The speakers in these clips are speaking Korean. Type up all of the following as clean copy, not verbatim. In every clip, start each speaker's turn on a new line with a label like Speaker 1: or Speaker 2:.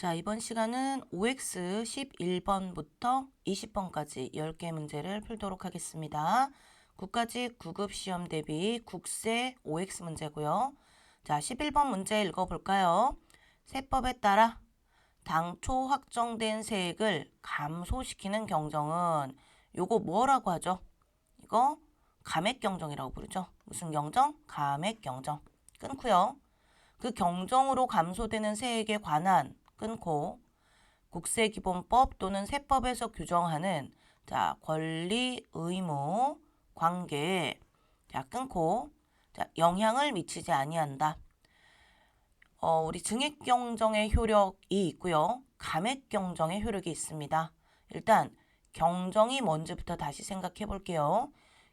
Speaker 1: 자, 이번 시간은 OX 11번부터 20번까지 10개 문제를 풀도록 하겠습니다. 국가직 9급 시험 대비 국세 OX 문제고요. 자, 11번 문제 읽어볼까요? 세법에 따라 당초 확정된 세액을 감소시키는 경정은 요거 뭐라고 하죠? 이거 감액경정이라고 부르죠. 무슨 경정? 감액경정. 끊고요. 그 경정으로 감소되는 세액에 관한 끊고 국세기본법 또는 세법에서 규정하는 자 권리, 의무, 관계 자 끊고 자 영향을 미치지 아니한다. 우리 증액경정의 효력이 있고요. 감액경정의 효력이 있습니다. 일단 경정이 뭔지부터 다시 생각해 볼게요.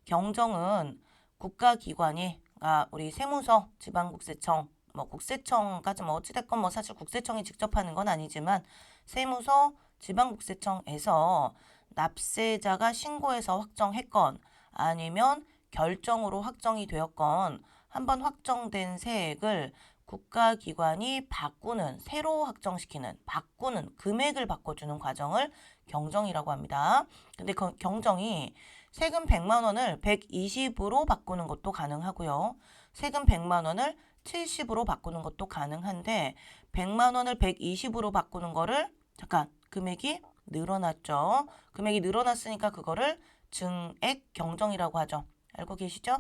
Speaker 1: 경정은 국가기관이 우리 세무서, 지방국세청, 국세청까지 어찌됐건 사실 국세청이 직접 하는 건 아니지만 세무서, 지방국세청에서 납세자가 신고해서 확정했건 아니면 결정으로 확정이 되었건 한번 확정된 세액을 국가기관이 새로 확정시키는, 바꾸는, 금액을 바꿔주는 과정을 경정이라고 합니다. 근데 그 경정이 세금 100만 원을 120으로 바꾸는 것도 가능하고요. 세금 100만 원을 70으로 바꾸는 것도 가능한데 100만 원을 120으로 바꾸는 거를 금액이 늘어났죠. 금액이 늘어났으니까 그거를 증액 경정이라고 하죠. 알고 계시죠?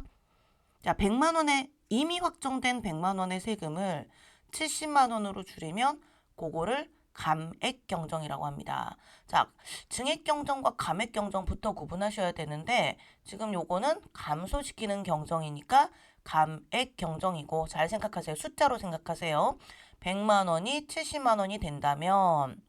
Speaker 1: 자, 100만 원에 이미 확정된 100만 원의 세금을 70만 원으로 줄이면 그거를 감액 경정이라고 합니다. 자, 증액 경정과 감액 경정부터 구분하셔야 되는데 지금 요거는 감소시키는 경정이니까 감액 경정이고 잘 생각하세요. 숫자로 생각하세요. 100만 원이 70만 원이 된다면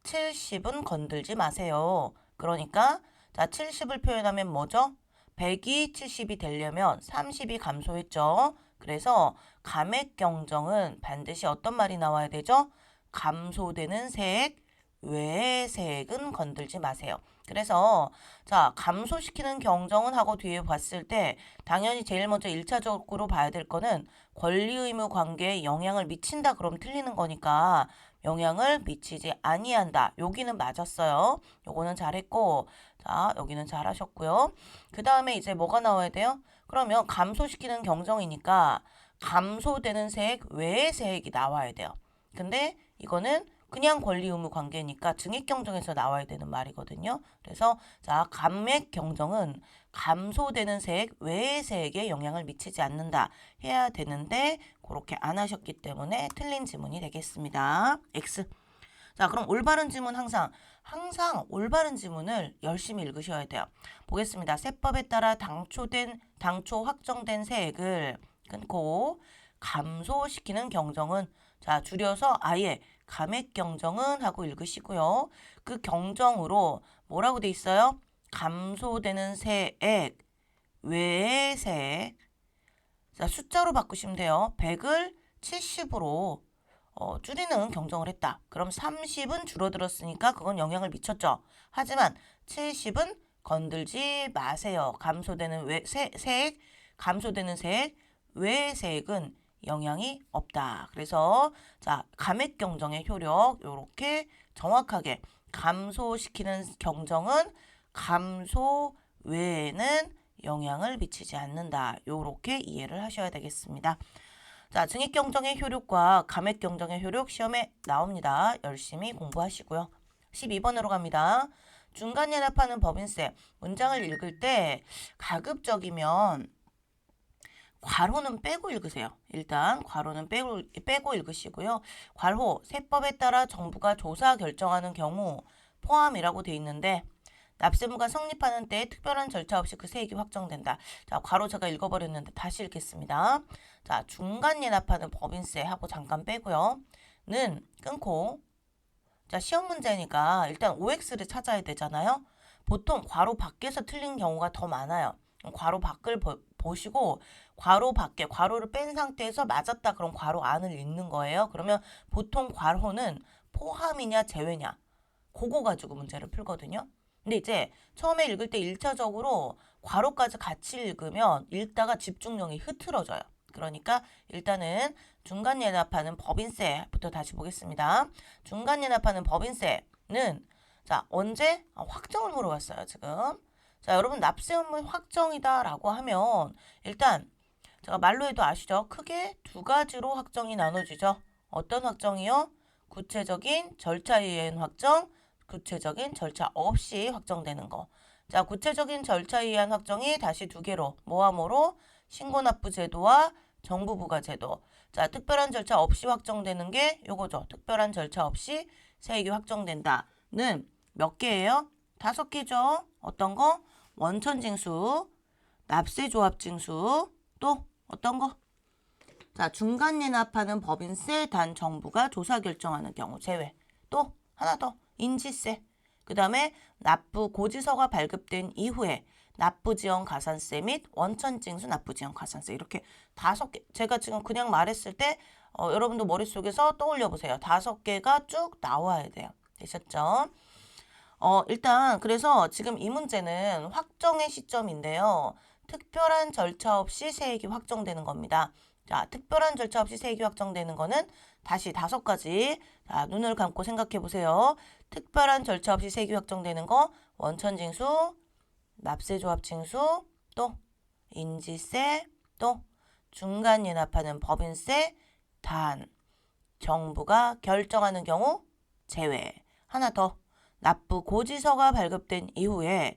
Speaker 1: 70은 건들지 마세요. 그러니까 자, 70을 표현하면 뭐죠? 100이 70이 되려면 30이 감소했죠. 그래서 감액 경정은 반드시 어떤 말이 나와야 되죠? 감소되는 세액, 외의 세액은 건들지 마세요. 그래서 자, 감소시키는 경정은 하고 뒤에 봤을 때 당연히 제일 먼저 1차적으로 봐야 될 거는 권리 의무 관계에 영향을 미친다 그럼 틀리는 거니까 영향을 미치지 아니한다. 여기는 맞았어요. 요거는 잘했고 자, 여기는 잘하셨고요. 그 다음에 이제 뭐가 나와야 돼요? 그러면 감소시키는 경정이니까 감소되는 세액, 외의 세액이 나와야 돼요. 근데 이거는 그냥 권리 의무 관계니까 증액 경정에서 나와야 되는 말이거든요. 그래서 자, 감액 경정은 감소되는 세액, 외의 세액에 영향을 미치지 않는다 해야 되는데 그렇게 안 하셨기 때문에 틀린 지문이 되겠습니다. X. 자, 그럼 올바른 지문 항상 올바른 지문을 열심히 읽으셔야 돼요. 보겠습니다. 세법에 따라 당초 확정된 세액을 끊고 감소시키는 경정은 자, 줄여서 아예 감액 경정은 하고 읽으시고요. 그 경정으로 뭐라고 돼 있어요? 감소되는 세액, 외의 세액. 자, 숫자로 바꾸시면 돼요. 100을 70으로 줄이는 경정을 했다. 그럼 30은 줄어들었으니까 그건 영향을 미쳤죠. 하지만 70은 건들지 마세요. 세액, 감소되는 세액, 외의 세액은 영향이 없다. 그래서 자, 감액 경정의 효력 요렇게 정확하게 감소시키는 경정은 감소 외에는 영향을 미치지 않는다. 요렇게 이해를 하셔야 되겠습니다. 자, 증액 경정의 효력과 감액 경정의 효력 시험에 나옵니다. 열심히 공부하시고요. 12번으로 갑니다. 중간 연합하는 법인세 문장을 읽을 때 가급적이면 괄호는 빼고 읽으세요. 일단 괄호는 빼고 읽으시고요. 괄호 세법에 따라 정부가 조사 결정하는 경우 포함이라고 돼 있는데 납세무가 성립하는 때에 특별한 절차 없이 그 세액이 확정된다. 자, 괄호 제가 읽어버렸는데 다시 읽겠습니다. 자, 중간 연합하는 법인세 하고 잠깐 빼고요. 는 끊고 자, 시험 문제니까 일단 OX를 찾아야 되잖아요. 보통 괄호 밖에서 틀린 경우가 더 많아요. 괄호 밖을 보시고 괄호 밖에 괄호를 뺀 상태에서 맞았다 그럼 괄호 안을 읽는 거예요. 그러면 보통 괄호는 포함이냐 제외냐 그거 가지고 문제를 풀거든요. 근데 이제 처음에 읽을 때 1차적으로 괄호까지 같이 읽으면 읽다가 집중력이 흐트러져요. 그러니까 일단은 중간연합하는 법인세부터 다시 보겠습니다. 중간연합하는 법인세는 자, 언제? 확정을 물어봤어요, 지금. 자, 여러분 납세 의무 확정이다라고 하면 일단 제가 말로 해도 아시죠? 크게 두 가지로 확정이 나눠지죠. 어떤 확정이요? 구체적인 절차에 의한 확정, 구체적인 절차 없이 확정되는 거. 자, 구체적인 절차에 의한 확정이 다시 두 개로 뭐와 신고납부제도와 정부부가제도. 자, 특별한 절차 없이 확정되는 게 요거죠. 특별한 절차 없이 세액이 확정된다는 몇 개예요? 5개죠. 어떤 거? 원천징수, 납세조합징수, 또 어떤 거? 자, 중간연합하는 법인세 단 정부가 조사 결정하는 경우 제외. 또 하나 더, 인지세. 그 다음에 납부 고지서가 발급된 이후에 납부지연 가산세 및 원천징수 납부지연 가산세 이렇게 5개. 제가 지금 그냥 말했을 때 여러분도 머릿속에서 떠올려 보세요. 5개가 쭉 나와야 돼요. 되셨죠? 일단 그래서 지금 이 문제는 확정의 시점인데요. 특별한 절차 없이 세액이 확정되는 겁니다. 자, 특별한 절차 없이 세액이 확정되는 거는 다시 5가지. 자, 눈을 감고 생각해 보세요. 특별한 절차 없이 세액이 확정되는 거 원천징수, 납세조합징수, 또 인지세, 또 중간연합하는 법인세, 단 정부가 결정하는 경우 제외. 하나 더. 납부 고지서가 발급된 이후에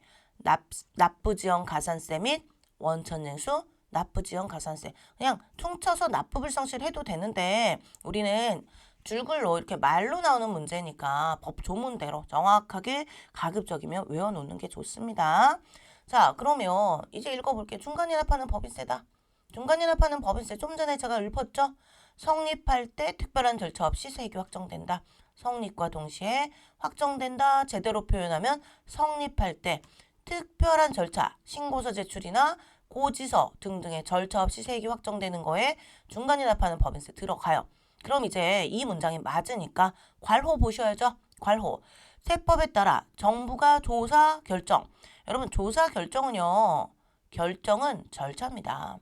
Speaker 1: 납부지연 가산세 및 원천징수 납부지연 가산세. 그냥 퉁쳐서 납부불성실 해도 되는데 우리는 줄글로 이렇게 말로 나오는 문제니까 법 조문대로 정확하게 가급적이면 외워놓는 게 좋습니다. 자, 그러면 이제 읽어볼게요. 중간연합하는 법인세다. 중간연합하는 법인세 좀 전에 제가 읊었죠? 성립할 때 특별한 절차 없이 세액이 확정된다. 성립과 동시에 확정된다. 제대로 표현하면 성립할 때 특별한 절차, 신고서 제출이나 고지서 등등의 절차 없이 세액이 확정되는 거에 중간연합하는 법인세 들어가요. 그럼 이제 이 문장이 맞으니까 괄호 보셔야죠. 괄호. 세법에 따라 정부가 조사 결정. 여러분 조사 결정은요. 결정은 절차입니다.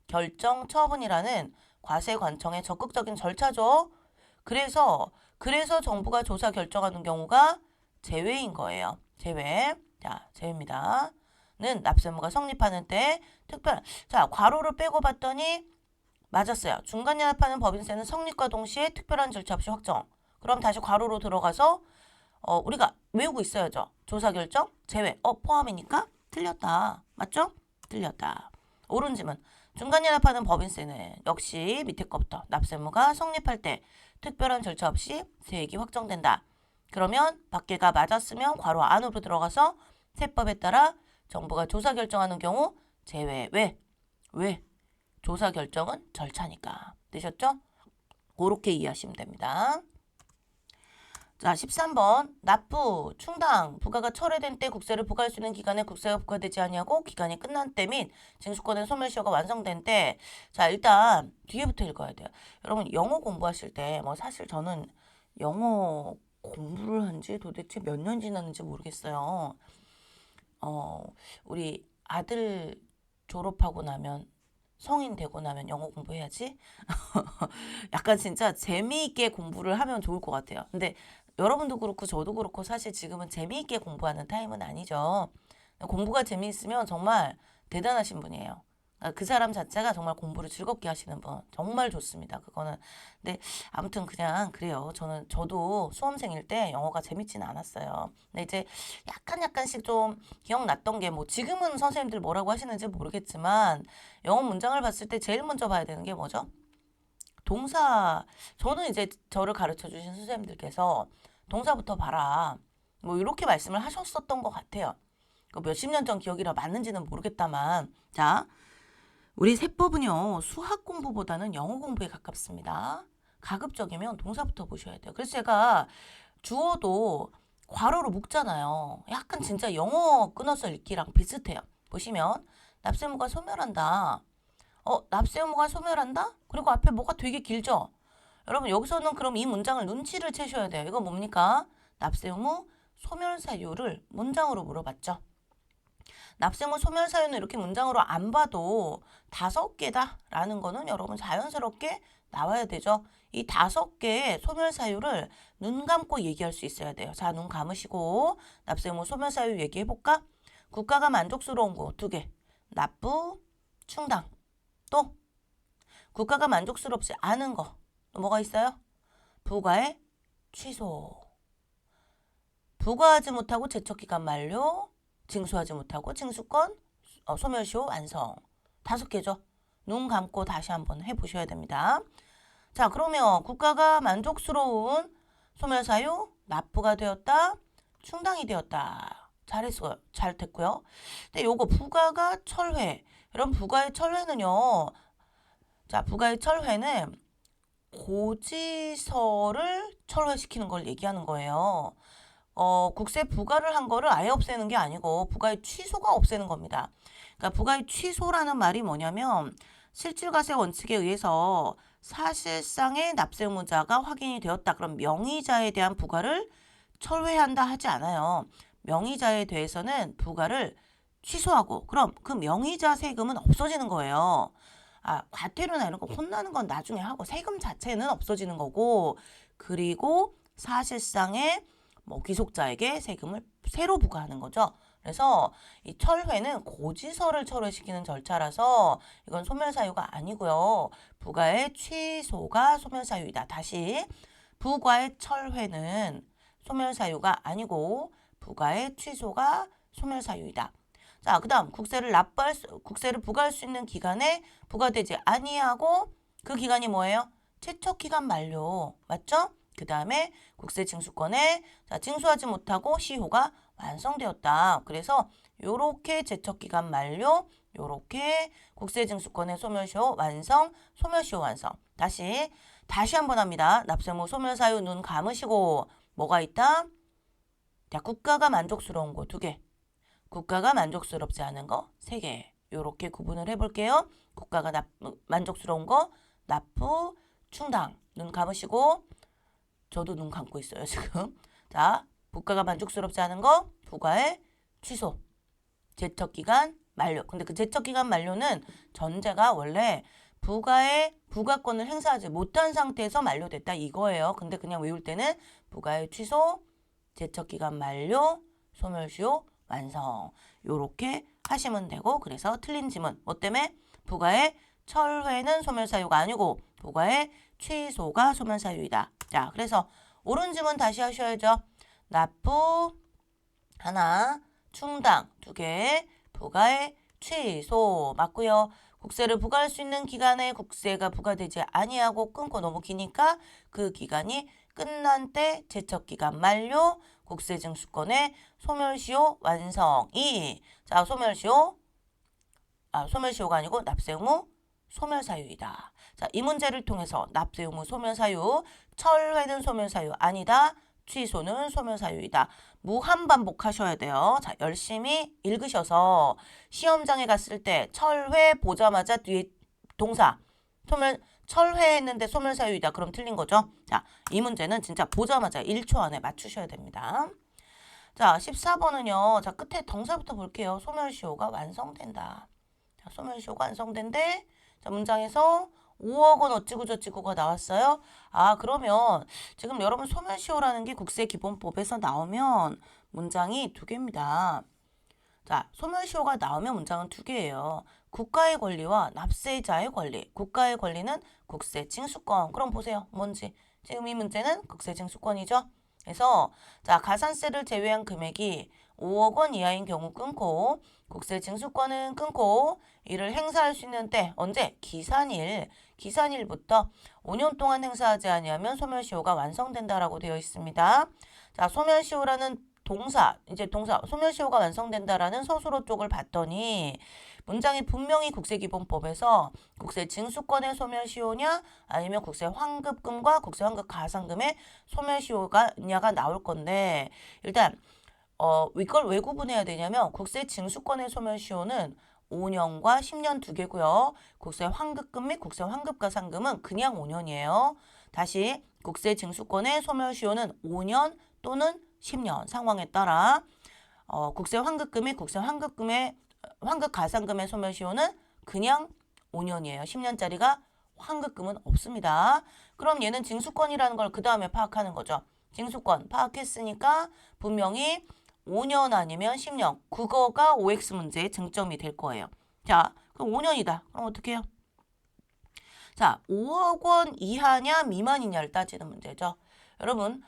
Speaker 1: 결정 처분이라는 과세관청의 적극적인 절차죠. 그래서 정부가 조사 결정하는 경우가 제외인 거예요. 제외. 자, 제외입니다. 는 납세의무가 성립하는 때 특별. 자, 괄호를 빼고 봤더니 맞았어요. 중간연합하는 법인세는 성립과 동시에 특별한 절차 없이 확정. 그럼 다시 괄호로 들어가서 우리가 외우고 있어야죠. 조사 결정 제외. 포함이니까 틀렸다. 맞죠? 틀렸다. 옳은 지문. 중간연합하는 법인세는 역시 밑에 거부터 납세의무가 성립할 때 특별한 절차 없이 세액이 확정된다. 그러면 밖에가 맞았으면 괄호 안으로 들어가서 세법에 따라 정부가 조사 결정하는 경우 제외. 왜? 조사 결정은 절차니까. 되셨죠? 그렇게 이해하시면 됩니다. 자, 13번. 납부, 충당, 부가가 철회된 때 국세를 부과할 수 있는 기간에 국세가 부과되지 아니하고 기간이 끝난 때 및 징수권의 소멸시효가 완성된 때. 자, 일단 뒤에부터 읽어야 돼요. 여러분 영어 공부하실 때 사실 저는 영어 공부를 한 지 도대체 몇 년 지났는지 모르겠어요. 우리 아들 졸업하고 나면 성인 되고 나면 영어 공부해야지. 약간 진짜 재미있게 공부를 하면 좋을 것 같아요. 근데 여러분도 그렇고 저도 그렇고 사실 지금은 재미있게 공부하는 타임은 아니죠. 공부가 재미있으면 정말 대단하신 분이에요. 그 사람 자체가 정말 공부를 즐겁게 하시는 분 정말 좋습니다. 그거는. 근데 아무튼 그냥 그래요. 저도 수험생일 때 영어가 재밌지는 않았어요. 근데 이제 약간씩 좀 기억났던 게 지금은 선생님들 뭐라고 하시는지 모르겠지만 영어 문장을 봤을 때 제일 먼저 봐야 되는 게 뭐죠? 동사. 저는 이제 저를 가르쳐 주신 선생님들께서 동사부터 봐라. 이렇게 말씀을 하셨었던 것 같아요. 몇십 년 전 기억이라 맞는지는 모르겠다만. 자, 우리 세법은요. 수학 공부보다는 영어 공부에 가깝습니다. 가급적이면 동사부터 보셔야 돼요. 그래서 제가 주어도 괄호로 묶잖아요. 약간 진짜 영어 끊어서 읽기랑 비슷해요. 보시면 납세의무가 소멸한다. 납세의무가 소멸한다? 그리고 앞에 뭐가 되게 길죠? 여러분 여기서는 그럼 이 문장을 눈치를 채셔야 돼요. 이건 뭡니까? 납세의무 소멸 사유를 문장으로 물어봤죠. 납세무 소멸사유는 이렇게 문장으로 안 봐도 5개다라는 거는 여러분 자연스럽게 나와야 되죠. 이 5개의 소멸사유를 눈 감고 얘기할 수 있어야 돼요. 자, 눈 감으시고 납세무 소멸사유 얘기해볼까? 국가가 만족스러운 거 2개. 납부, 충당. 또 국가가 만족스럽지 않은 거. 또 뭐가 있어요? 부과의 취소. 부과하지 못하고 제척기간 만료. 징수하지 못하고 징수권 소멸시효 완성. 5개죠. 눈 감고 다시 한번 해보셔야 됩니다. 자, 그러면 국가가 만족스러운 소멸사유 납부가 되었다. 충당이 되었다. 잘했어요. 잘 됐고요. 근데 요거 부가가 철회. 여러분 부가의 철회는요. 자, 부가의 철회는 고지서를 철회시키는 걸 얘기하는 거예요. 국세 부과를 한 거를 아예 없애는 게 아니고 부과의 취소가 없애는 겁니다. 그러니까 부과의 취소라는 말이 뭐냐면 실질과세 원칙에 의해서 사실상의 납세 의무자가 확인이 되었다. 그럼 명의자에 대한 부과를 철회한다 하지 않아요. 명의자에 대해서는 부과를 취소하고 그럼 그 명의자 세금은 없어지는 거예요. 과태료나 이런 거 혼나는 건 나중에 하고 세금 자체는 없어지는 거고 그리고 사실상의 귀속자에게 세금을 새로 부과하는 거죠. 그래서 이 철회는 고지서를 철회시키는 절차라서 이건 소멸사유가 아니고요. 부과의 취소가 소멸사유이다. 다시 부과의 철회는 소멸사유가 아니고 부과의 취소가 소멸사유이다. 자, 그다음 국세를 부과할 수 있는 기간에 부과되지 아니하고 그 기간이 뭐예요? 채척기간 만료. 맞죠? 그 다음에 국세 징수권에 징수하지 못하고 시효가 완성되었다. 그래서 요렇게 제척기간 만료, 요렇게 국세 징수권의 소멸시효 완성, 소멸시효 완성. 다시 한번 합니다. 납세무 소멸사유 눈 감으시고 뭐가 있다? 자, 국가가 만족스러운 거 2개. 국가가 만족스럽지 않은 거 3개. 요렇게 구분을 해볼게요. 국가가 만족스러운 거 납부, 충당. 눈 감으시고 저도 눈 감고 있어요, 지금. 자, 국가가 만족스럽지 않은 거 부과의 취소. 제척기간 만료. 근데 그 제척기간 만료는 전제가 원래 부과권을 행사하지 못한 상태에서 만료됐다 이거예요. 근데 그냥 외울 때는 부과의 취소, 제척기간 만료, 소멸시효 완성. 요렇게 하시면 되고 그래서 틀린 지문 뭐 때문에? 부과의 철회는 소멸사유가 아니고 부과의 취소가 소멸사유이다. 자, 그래서 옳은 지문 다시 하셔야죠. 납부 하나, 충당 2개, 부과의 취소 맞고요. 국세를 부과할 수 있는 기간에 국세가 부과되지 아니하고 끊고 너무 기니까 그 기간이 끝난 때 제척기간 만료, 국세징수권의 소멸시효 완성이 자 소멸시효가 아니고 납세의무 소멸사유이다. 자, 이 문제를 통해서 납세의무 소멸사유, 철회는 소멸사유 아니다. 취소는 소멸사유이다. 무한반복하셔야 돼요. 자, 열심히 읽으셔서 시험장에 갔을 때 철회 보자마자 뒤에 동사 철회했는데 소멸사유이다. 그럼 틀린 거죠. 자, 이 문제는 진짜 보자마자 1초 안에 맞추셔야 됩니다. 자, 14번은요. 자, 끝에 동사부터 볼게요. 소멸시효가 완성된다. 자, 소멸시효가 완성된대. 자, 문장에서 5억 원 어찌고저찌고가 나왔어요. 그러면 지금 여러분 소멸시효라는 게 국세기본법에서 나오면 문장이 2개입니다. 자, 소멸시효가 나오면 문장은 2개예요. 국가의 권리와 납세자의 권리. 국가의 권리는 국세징수권. 그럼 보세요. 뭔지. 지금 이 문제는 국세징수권이죠. 그래서 자, 가산세를 제외한 금액이 5억 원 이하인 경우 끊고 국세징수권은 끊고 이를 행사할 수 있는 때 언제? 기산일부터 5년 동안 행사하지 아니하면 소멸시효가 완성된다라고 되어 있습니다. 자, 소멸시효라는 소멸시효가 완성된다라는 서술어 쪽을 봤더니 문장이 분명히 국세기본법에서 국세징수권의 소멸시효냐 아니면 국세환급금과 국세환급가산금의 소멸시효가냐가 나올 건데 일단 이걸 왜 구분해야 되냐면 국세징수권의 소멸시효는 5년과 10년 2개고요. 국세환급금 및 국세환급가산금은 그냥 5년이에요. 다시 국세징수권의 소멸시효는 5년 또는 10년 상황에 따라 국세환급금 및 국세환급금의 환급 가산금의 소멸시효는 그냥 5년이에요. 10년짜리가 환급금은 없습니다. 그럼 얘는 징수권이라는 걸 그 다음에 파악하는 거죠. 징수권 파악했으니까 분명히 5년 아니면 10년. 그거가 OX 문제의 쟁점이 될 거예요. 자, 그럼 5년이다. 그럼 어떻게 해요? 자, 5억 원 이하냐 미만이냐를 따지는 문제죠. 여러분,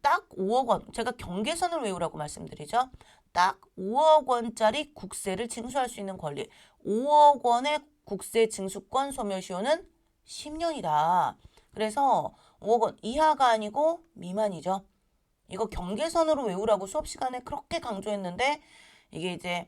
Speaker 1: 딱 5억 원. 제가 경계선을 외우라고 말씀드리죠. 딱 5억 원짜리 국세를 징수할 수 있는 권리. 5억 원의 국세 징수권 소멸시효는 10년이다. 그래서 5억 원 이하가 아니고 미만이죠. 이거 경계선으로 외우라고 수업 시간에 그렇게 강조했는데 이게 이제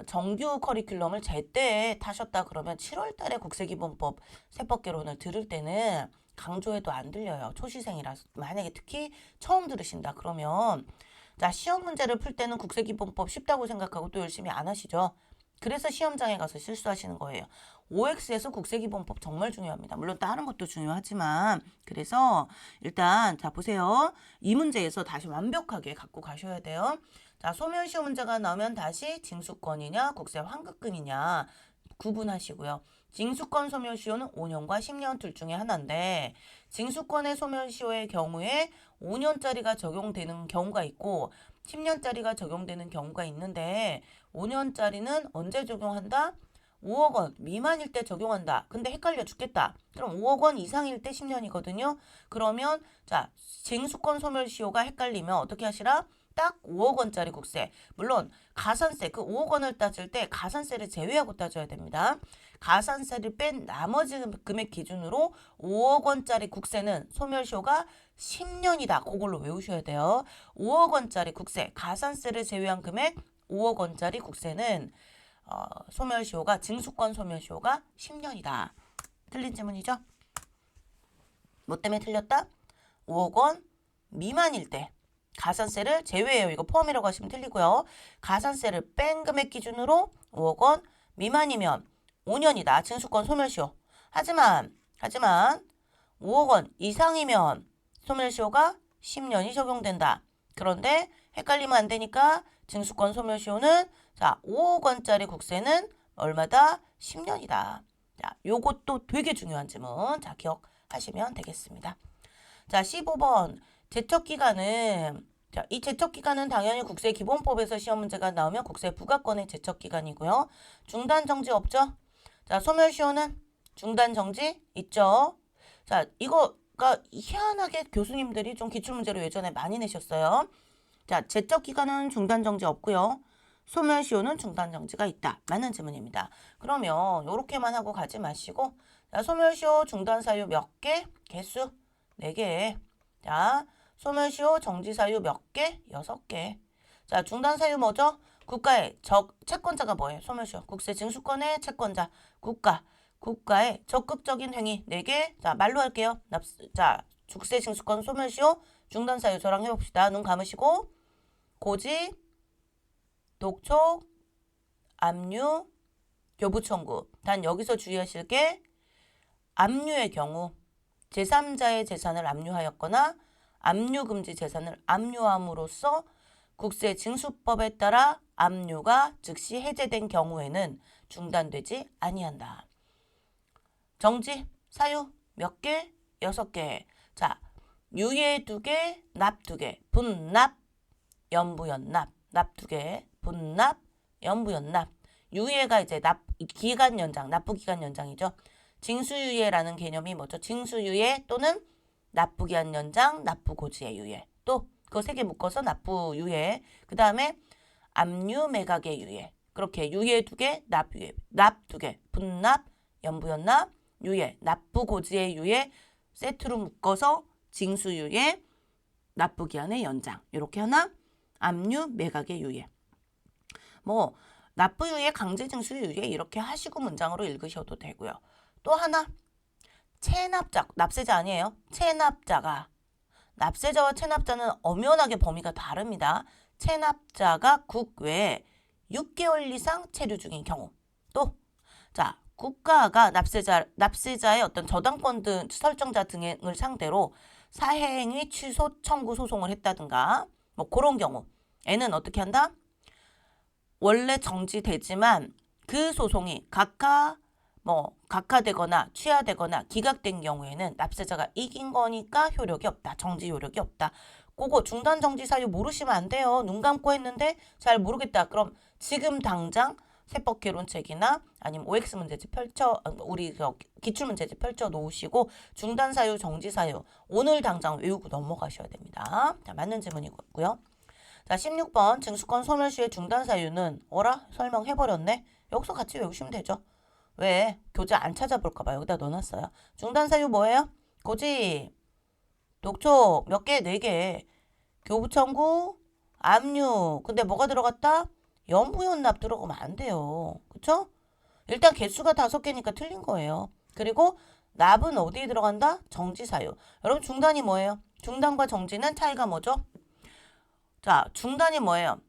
Speaker 1: 정규 커리큘럼을 제때 타셨다 그러면 7월 달에 국세기본법 세법개론을 들을 때는 강조해도 안 들려요. 초시생이라서. 만약에 특히 처음 들으신다 그러면 자, 시험 문제를 풀 때는 국세기본법 쉽다고 생각하고 또 열심히 안 하시죠. 그래서 시험장에 가서 실수하시는 거예요. OX에서 국세기본법 정말 중요합니다. 물론 다른 것도 중요하지만 그래서 일단 자 보세요. 이 문제에서 다시 완벽하게 갖고 가셔야 돼요. 자, 소멸시효 문제가 나오면 다시 징수권이냐 국세 환급금이냐 구분하시고요. 징수권 소멸시효는 5년과 10년 둘 중에 하나인데 징수권의 소멸시효의 경우에 5년짜리가 적용되는 경우가 있고 10년짜리가 적용되는 경우가 있는데 5년짜리는 언제 적용한다? 5억 원 미만일 때 적용한다. 근데 헷갈려 죽겠다. 그럼 5억 원 이상일 때 10년이거든요. 그러면 자, 징수권 소멸시효가 헷갈리면 어떻게 하시라? 딱 5억 원짜리 국세. 물론 가산세 그 5억 원을 따질 때 가산세를 제외하고 따져야 됩니다. 가산세를 뺀 나머지 금액 기준으로 5억 원짜리 국세는 소멸시효가 10년이다. 그걸로 외우셔야 돼요. 5억 원짜리 국세 가산세를 제외한 금액 5억 원짜리 국세는 소멸시효가 징수권 소멸시효가 10년이다. 틀린 질문이죠? 뭐 때문에 틀렸다? 5억 원 미만일 때 가산세를 제외해요. 이거 포함이라고 하시면 틀리고요. 가산세를 뺀 금액 기준으로 5억 원 미만이면 5년이다. 징수권 소멸시효. 하지만 5억 원 이상이면 소멸시효가 10년이 적용된다. 그런데 헷갈리면 안 되니까 징수권 소멸시효는 자 5억 원짜리 국세는 얼마다? 10년이다. 자, 요것도 되게 중요한 질문. 자, 기억하시면 되겠습니다. 자, 15번. 제척기간은 자, 이 제척기간은 당연히 국세기본법에서 시험 문제가 나오면 국세 부과권의 제척기간이고요. 중단정지 없죠? 자, 소멸시효는 중단정지 있죠? 자, 이거가 희한하게 교수님들이 좀 기출문제로 예전에 많이 내셨어요. 자, 제척기간은 중단정지 없고요. 소멸시효는 중단정지가 있다. 맞는 질문입니다. 그러면 이렇게만 하고 가지 마시고 자, 소멸시효 중단사유 몇 개? 개수 4개. 자, 소멸시효 정지사유 몇 개? 6개. 자, 중단사유 뭐죠? 국가의 채권자가 뭐예요? 소멸시효. 국세징수권의 채권자. 국가의 적극적인 행위 4개. 자, 말로 할게요. 자, 국세징수권 소멸시효 중단사유 저랑 해봅시다. 눈 감으시고 고지, 독촉, 압류, 교부청구. 단 여기서 주의하실 게 압류의 경우 제3자의 재산을 압류하였거나 압류금지 재산을 압류함으로써 국세징수법에 따라 압류가 즉시 해제된 경우에는 중단되지 아니한다. 정지, 사유 몇 개? 6개. 자, 유예 2개, 납 2개. 분납, 연부연납. 납 2개, 분납, 연부연납. 유예가 이제 기간 연장, 납부기간 연장이죠. 징수유예라는 개념이 뭐죠? 징수유예 또는 납부기한 연장, 납부고지의 유예. 또 그거 3개 묶어서 납부유예. 그 다음에 압류 매각의 유예. 그렇게 유예 2개, 납유예, 납 2개, 분납, 연부연납, 유예, 납부고지의 유예 세트로 묶어서 징수유예, 납부기한의 연장. 이렇게 하나, 압류 매각의 유예. 뭐 납부유예, 강제징수유예 이렇게 하시고 문장으로 읽으셔도 되고요. 또 하나, 체납자, 납세자 아니에요. 체납자가, 납세자와 체납자는 엄연하게 범위가 다릅니다. 체납자가 국외에 6개월 이상 체류 중인 경우. 또, 자, 국가가 납세자의 어떤 저당권 등 설정자 등을 상대로 사해행위 취소 청구 소송을 했다든가, 뭐 그런 경우. 애는 어떻게 한다? 원래 정지되지만 그 소송이 각하되거나 취하되거나 기각된 경우에는 납세자가 이긴 거니까 효력이 없다. 정지 효력이 없다. 그거 중단 정지 사유 모르시면 안 돼요. 눈 감고 했는데 잘 모르겠다. 그럼 지금 당장 세법 개론책이나 아니면 OX 문제집 우리 기출 문제집 펼쳐 놓으시고 중단 사유, 정지 사유 오늘 당장 외우고 넘어가셔야 됩니다. 자, 맞는 질문이고요. 자, 16번 증수권 소멸시효의 중단 사유는 설명해버렸네. 여기서 같이 외우시면 되죠. 왜? 교재 안 찾아볼까봐 여기다 넣어놨어요. 중단 사유 뭐예요? 고지, 독촉 몇 개? 4개. 교부 청구, 압류. 근데 뭐가 들어갔다? 연부연납 들어가면 안 돼요. 그쵸? 일단 개수가 5개니까 틀린 거예요. 그리고 납은 어디에 들어간다? 정지 사유. 여러분 중단이 뭐예요? 중단과 정지는 차이가 뭐죠? 자, 중단이 뭐예요?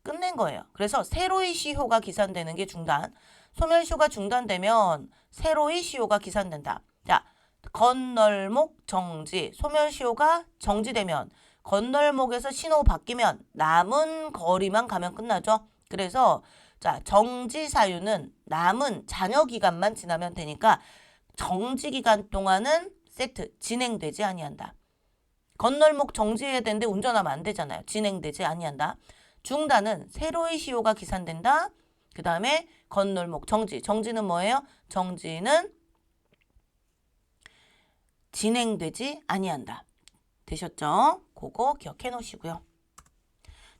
Speaker 1: 끝낸 거예요. 그래서 새로의 시효가 기산되는 게 중단. 소멸시효가 중단되면 새로의 시효가 기산된다. 자, 건널목 정지. 소멸시효가 정지되면 건널목에서 신호 바뀌면 남은 거리만 가면 끝나죠. 그래서 자, 정지 사유는 남은 잔여 기간만 지나면 되니까 정지 기간 동안은 세트 진행되지 아니한다. 건널목 정지해야 되는데 운전하면 안 되잖아요. 진행되지 아니한다. 중단은 새로의 시효가 기산된다. 그 다음에 건널목 정지. 정지는 뭐예요? 정지는 진행되지 아니한다. 되셨죠? 그거 기억해 놓으시고요.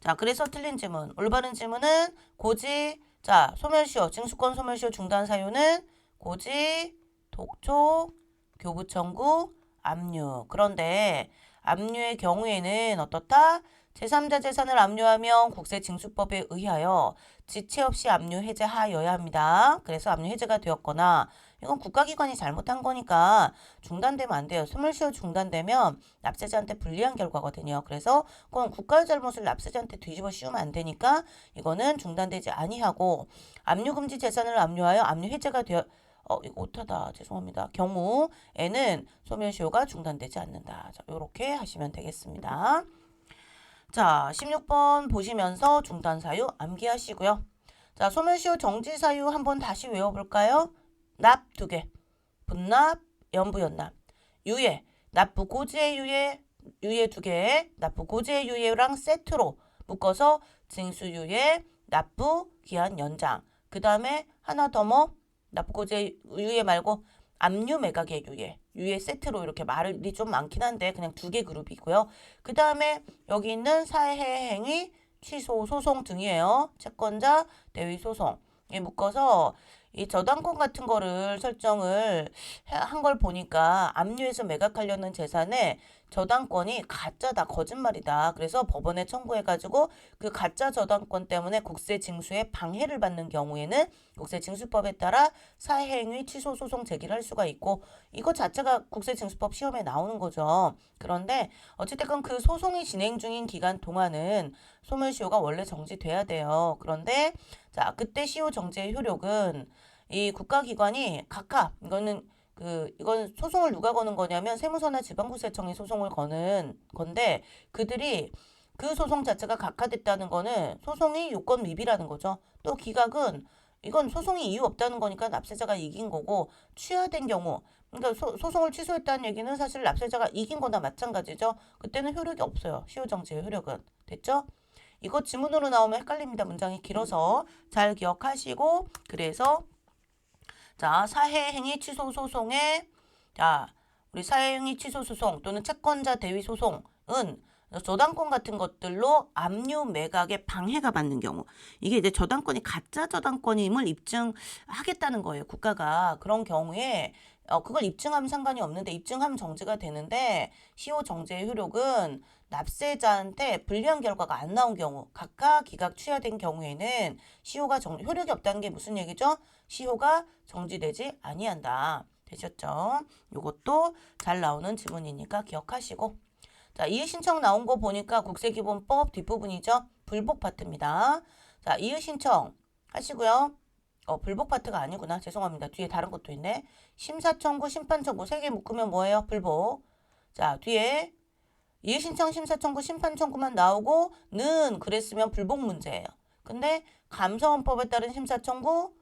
Speaker 1: 자, 그래서 틀린 질문. 올바른 질문은 고지. 자, 소멸시효. 증수권 소멸시효 중단 사유는 고지, 독촉, 교부 청구, 압류. 그런데 압류의 경우에는 어떻다? 제3자 재산을 압류하면 국세징수법에 의하여 지체 없이 압류 해제하여야 합니다. 그래서 압류 해제가 되었거나 이건 국가기관이 잘못한 거니까 중단되면 안 돼요. 소멸시효 중단되면 납세자한테 불리한 결과거든요. 그래서 그건 국가의 잘못을 납세자한테 뒤집어 씌우면 안 되니까 이거는 중단되지 아니하고 압류금지 재산을 압류하여 압류 해제가 되어 이거 오타다. 죄송합니다. 경우에는 소멸시효가 중단되지 않는다. 자, 요렇게 하시면 되겠습니다. 자, 16번 보시면서 중단 사유 암기하시고요. 자, 소멸시효 정지 사유 한번 다시 외워볼까요? 납 2개, 분납, 연부연납, 유예, 납부 고지의 유예 2개, 납부 고지의 유예랑 세트로 묶어서 징수유예, 납부 기한 연장. 그 다음에 하나 더 납부 고지의 유예 말고 압류 매각의 유예 세트로 이렇게 말이 좀 많긴 한데 그냥 2개 그룹이고요. 그 다음에 여기 있는 사회행위, 취소, 소송 등이에요. 채권자, 대위 소송에 묶어서 이 저당권 같은 거를 설정을 한 걸 보니까 압류해서 매각하려는 재산에 저당권이 가짜다, 거짓말이다. 그래서 법원에 청구해가지고 그 가짜 저당권 때문에 국세징수에 방해를 받는 경우에는 국세징수법에 따라 사회행위 취소 소송 제기를 할 수가 있고 이거 자체가 국세징수법 시험에 나오는 거죠. 그런데 어찌됐건 그 소송이 진행 중인 기간 동안은 소멸시효가 원래 정지돼야 돼요. 그런데 자, 그때 시효 정지의 효력은 이 국가기관이 이건 소송을 누가 거는 거냐면 세무서나 지방국세청이 소송을 거는 건데 그들이 그 소송 자체가 각하됐다는 거는 소송이 요건 미비라는 거죠. 또 기각은 이건 소송이 이유 없다는 거니까 납세자가 이긴 거고 취하된 경우 그러니까 소송을 취소했다는 얘기는 사실 납세자가 이긴 거나 마찬가지죠. 그때는 효력이 없어요. 시효정지의 효력은. 됐죠? 이거 지문으로 나오면 헷갈립니다. 문장이 길어서 잘 기억하시고 그래서 자, 사회행위 취소 소송에 자, 우리 사회행위 취소 소송 또는 채권자 대위 소송은 저당권 같은 것들로 압류 매각에 방해가 받는 경우 이게 이제 저당권이 가짜 저당권임을 입증하겠다는 거예요. 국가가 그런 경우에 그걸 입증하면 상관이 없는데 입증하면 정지가 되는데 시효 정지의 효력은 납세자한테 불리한 결과가 안 나온 경우 각하 기각 취하된 경우에는 시효가 효력이 없다는 게 무슨 얘기죠? 시효가 정지되지 아니한다. 되셨죠? 이것도 잘 나오는 지문이니까 기억하시고 자, 이의신청 나온 거 보니까 국세기본법 뒷부분이죠. 불복 파트입니다. 자, 이의신청 하시고요. 불복 파트가 아니구나. 죄송합니다. 뒤에 다른 것도 있네. 심사청구, 심판청구 3개 묶으면 뭐예요? 불복. 자, 뒤에 이의신청, 심사청구, 심판청구만 나오고 는 그랬으면 불복 문제예요. 근데 감사원법에 따른 심사청구,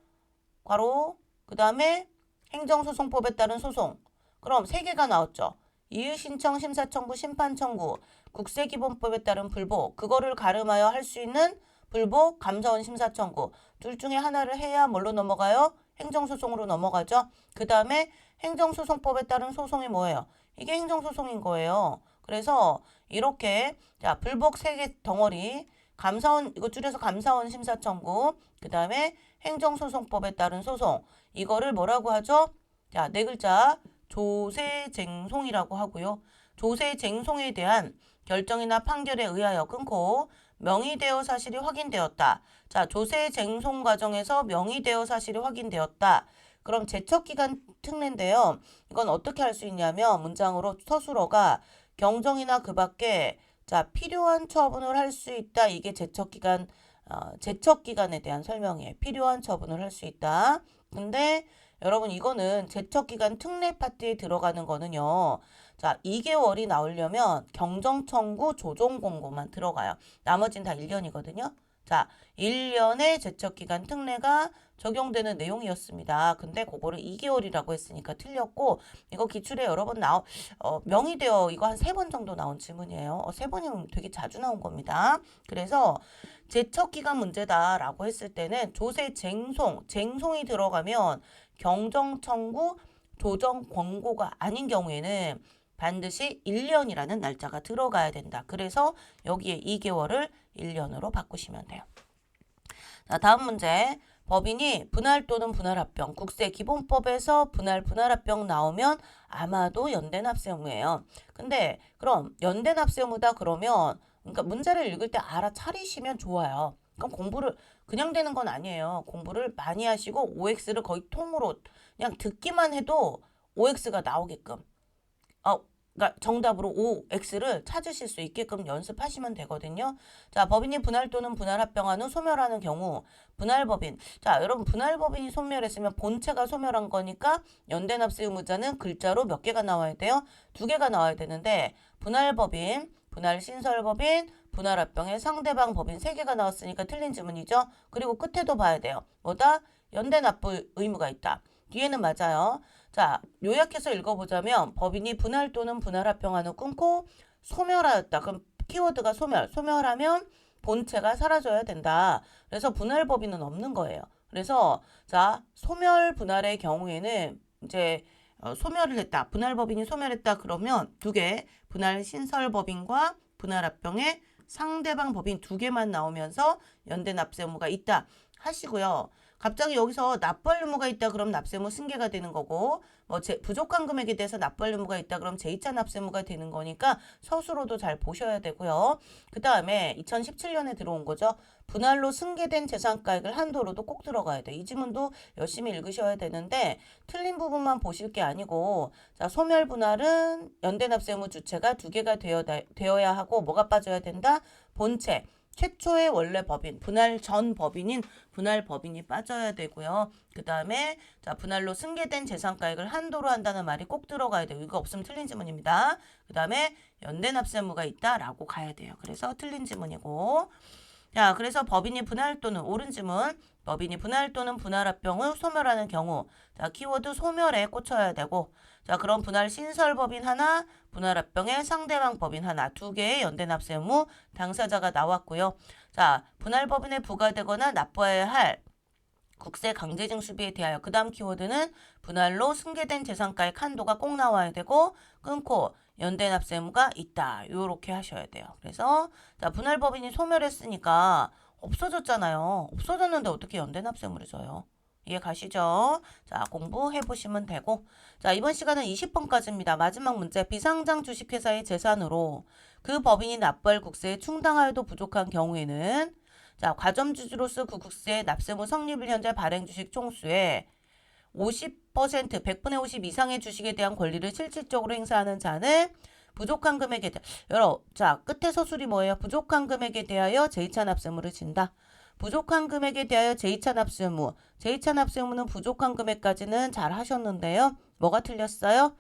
Speaker 1: 괄호, 그 다음에 행정소송법에 따른 소송. 그럼 세 개가 나왔죠. 이의신청, 심사청구, 심판청구, 국세기본법에 따른 불복, 그거를 가름하여 할 수 있는 불복, 감사원 심사청구. 둘 중에 하나를 해야 뭘로 넘어가요? 행정소송으로 넘어가죠. 그 다음에 행정소송법에 따른 소송이 뭐예요? 이게 행정소송인 거예요. 그래서 이렇게 자 불복 세 개 덩어리, 감사원 이거 줄여서 감사원 심사청구, 그 다음에 행정소송법에 따른 소송, 이거를 뭐라고 하죠? 자, 네 글자 조세쟁송이라고 하고요. 조세쟁송에 대한 결정이나 판결에 의하여 끊고 명의대여 사실이 확인되었다. 자, 조세쟁송 과정에서 명의대여 사실이 확인되었다. 그럼 제척기간 특례인데요. 이건 어떻게 할 수 있냐면 문장으로 서술어가 경정이나 그 밖에 자 필요한 처분을 할 수 있다. 이게 제척기간에 대한 설명이에요. 필요한 처분을 할 수 있다. 근데 여러분 이거는 제척기간 특례 파트에 들어가는 거는요. 자 2개월이 나오려면 경정청구 조정공고만 들어가요. 나머지는 다 1년이거든요. 자 1년의 제척기간 특례가 적용되는 내용이었습니다. 근데 그거를 2개월이라고 했으니까 틀렸고 이거 기출에 여러 번 명의대여 이거 한 3번 정도 나온 질문이에요. 3번이면 되게 자주 나온 겁니다. 그래서 제척기간 문제다라고 했을 때는 쟁송이 들어가면 경정청구 조정권고가 아닌 경우에는 반드시 1년이라는 날짜가 들어가야 된다. 그래서 여기에 2개월을 1년으로 바꾸시면 돼요. 자, 다음 문제. 법인이 분할 또는 분할합병, 국세기본법에서 분할합병 나오면 아마도 연대납세의무예요. 근데 그럼 연대납세의무다 그러면 그러니까 문제를 읽을 때 알아차리시면 좋아요. 그럼 공부를 그냥 되는 건 아니에요. 공부를 많이 하시고 OX를 거의 통으로 그냥 듣기만 해도 OX가 나오게끔 그러니까 정답으로 OX를 찾으실 수 있게끔 연습하시면 되거든요. 자, 법인이 분할 또는 분할합병한 후 소멸하는 경우 분할법인. 자, 여러분 분할법인이 소멸했으면 본체가 소멸한 거니까 연대납세 의무자는 글자로 몇 개가 나와야 돼요? 2개가 나와야 되는데 분할법인, 분할신설법인, 분할합병의 상대방 법인 3개가 나왔으니까 틀린 지문이죠. 그리고 끝에도 봐야 돼요. 뭐다? 연대납부 의무가 있다. 뒤에는 맞아요. 자, 요약해서 읽어보자면 법인이 분할 또는 분할합병한 후 끊고 소멸하였다. 그럼 키워드가 소멸하면 본체가 사라져야 된다. 그래서 분할법인은 없는 거예요. 그래서 자, 소멸 분할의 경우에는 이제 소멸을 했다. 분할법인이 소멸했다. 그러면 2개, 분할신설법인과 분할합병의 상대방 법인 2개만 나오면서 연대납세 의무가 있다 하시고요. 갑자기 여기서 납부할 의무가 있다 그럼 납세의무 승계가 되는 거고 부족한 금액에 대해서 납부할 의무가 있다 그럼 제2차 납세의무가 되는 거니까 서술로도 잘 보셔야 되고요. 그 다음에 2017년에 들어온 거죠. 분할로 승계된 재산가액을 한도로도 꼭 들어가야 돼. 이 지문도 열심히 읽으셔야 되는데 틀린 부분만 보실 게 아니고 자 소멸 분할은 연대납세의무 주체가 2개가 되어야 하고 뭐가 빠져야 된다? 본체. 최초의 원래 법인, 분할 전 법인인 분할 법인이 빠져야 되고요. 그 다음에 자 분할로 승계된 재산가액을 한도로 한다는 말이 꼭 들어가야 돼요. 이거 없으면 틀린 지문입니다. 그 다음에 연대납세 의무가 있다라고 가야 돼요. 그래서 틀린 지문이고 자, 그래서 법인이 분할 또는 옳은 지문 법인이 분할 또는 분할합병 후 소멸하는 경우 자 키워드 소멸에 꽂혀야 되고 자 그럼 분할 신설법인 하나 분할합병의 상대방 법인 하나 2개의 연대납세 의무 당사자가 나왔고요. 자 분할법인에 부과되거나 납부해야 할 국세 강제징 수비에 대하여 그 다음 키워드는 분할로 승계된 재산가액 한도가 꼭 나와야 되고 끊고 연대납세 의무가 있다. 요렇게 하셔야 돼요. 그래서 자 분할법인이 소멸했으니까 없어졌잖아요. 없어졌는데 어떻게 연대납세 의무를 져요? 이해 가시죠? 자 공부해 보시면 되고 자 이번 시간은 20번까지입니다. 마지막 문제 비상장 주식회사의 재산으로 그 법인이 납부할 국세에 충당하여도 부족한 경우에는 자 과점주주로서 그 국세의 납세의무 성립일 현재 발행 주식 총수의 50% 100분의 50 이상의 주식에 대한 권리를 실질적으로 행사하는 자는 부족한 금액에 대하여 자 끝에 서술이 뭐예요? 부족한 금액에 대하여 제2차 납세의무를 진다. 부족한 금액에 대하여 제2차 납세의무. 제2차 납세의무는 부족한 금액까지는 잘 하셨는데요. 뭐가 틀렸어요?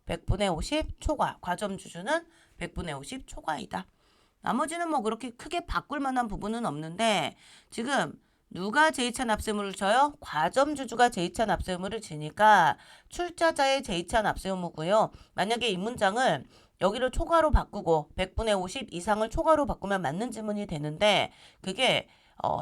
Speaker 1: 100분의 50 초과. 과점주주는 100분의 50 초과이다. 나머지는 뭐 그렇게 크게 바꿀 만한 부분은 없는데 지금 누가 제2차 납세의무를 져요? 과점주주가 제2차 납세의무를 지니까 출자자의 제2차 납세의무고요. 만약에 이 문장을 여기를 초과로 바꾸고 100분의 50 이상을 초과로 바꾸면 맞는 지문이 되는데 그게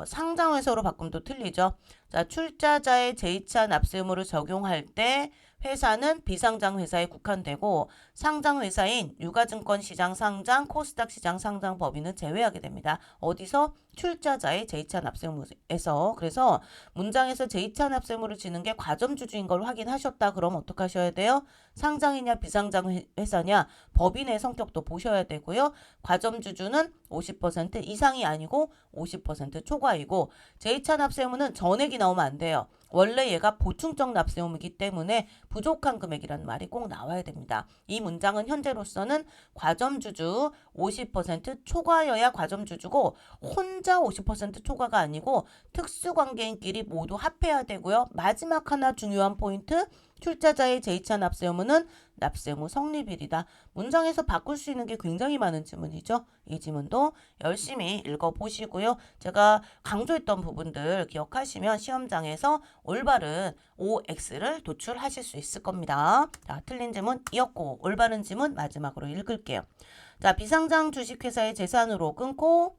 Speaker 1: 상장회사로 바꾸면 또 틀리죠. 자, 출자자의 제2차 납세의무를 적용할 때 회사는 비상장 회사에 국한되고 상장 회사인 유가증권 시장 상장, 코스닥 시장 상장 법인은 제외하게 됩니다. 어디서? 출자자의 제2차 납세의무에서. 그래서 문장에서 제2차 납세의무를 지는 게 과점주주인 걸 확인하셨다. 그럼 어떻게 하셔야 돼요? 상장이냐 비상장 회사냐 법인의 성격도 보셔야 되고요. 과점주주는 50% 이상이 아니고 50% 초과이고 제2차 납세의무는 전액이 나오면 안 돼요. 원래 얘가 보충적 납세의무이기 때문에 부족한 금액이라는 말이 꼭 나와야 됩니다. 이 문장은 현재로서는 과점주주 50% 초과여야 과점주주고 혼자 50% 초과가 아니고 특수관계인끼리 모두 합해야 되고요. 마지막 하나 중요한 포인트 출자자의 제2차 납세의무는 납세의무 성립일이다. 문장에서 바꿀 수 있는 게 굉장히 많은 지문이죠. 이 지문도 열심히 읽어보시고요. 제가 강조했던 부분들 기억하시면 시험장에서 올바른 OX를 도출하실 수 있을 겁니다. 자, 틀린 지문이었고 올바른 지문 마지막으로 읽을게요. 자, 비상장 주식회사의 재산으로 끊고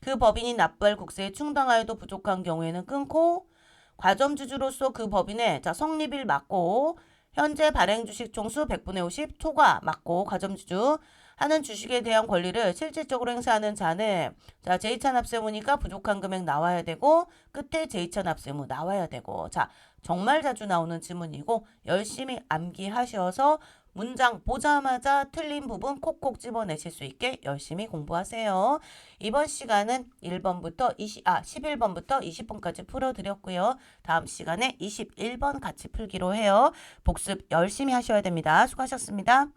Speaker 1: 그 법인이 납부할 국세에 충당하여도 부족한 경우에는 끊고 과점주주로서 그 법인의 성립일 맞고 현재 발행 주식 총수 100분의 50 초과 맞고 과점주주 하는 주식에 대한 권리를 실질적으로 행사하는 자는 제2차 납세의무니까 부족한 금액 나와야 되고 끝에 제2차 납세의무 나와야 되고 자 정말 자주 나오는 지문이고 열심히 암기하셔서 문장 보자마자 틀린 부분 콕콕 집어내실 수 있게 열심히 공부하세요. 이번 시간은 11번부터 20번까지 풀어드렸고요. 다음 시간에 21번 같이 풀기로 해요. 복습 열심히 하셔야 됩니다. 수고하셨습니다.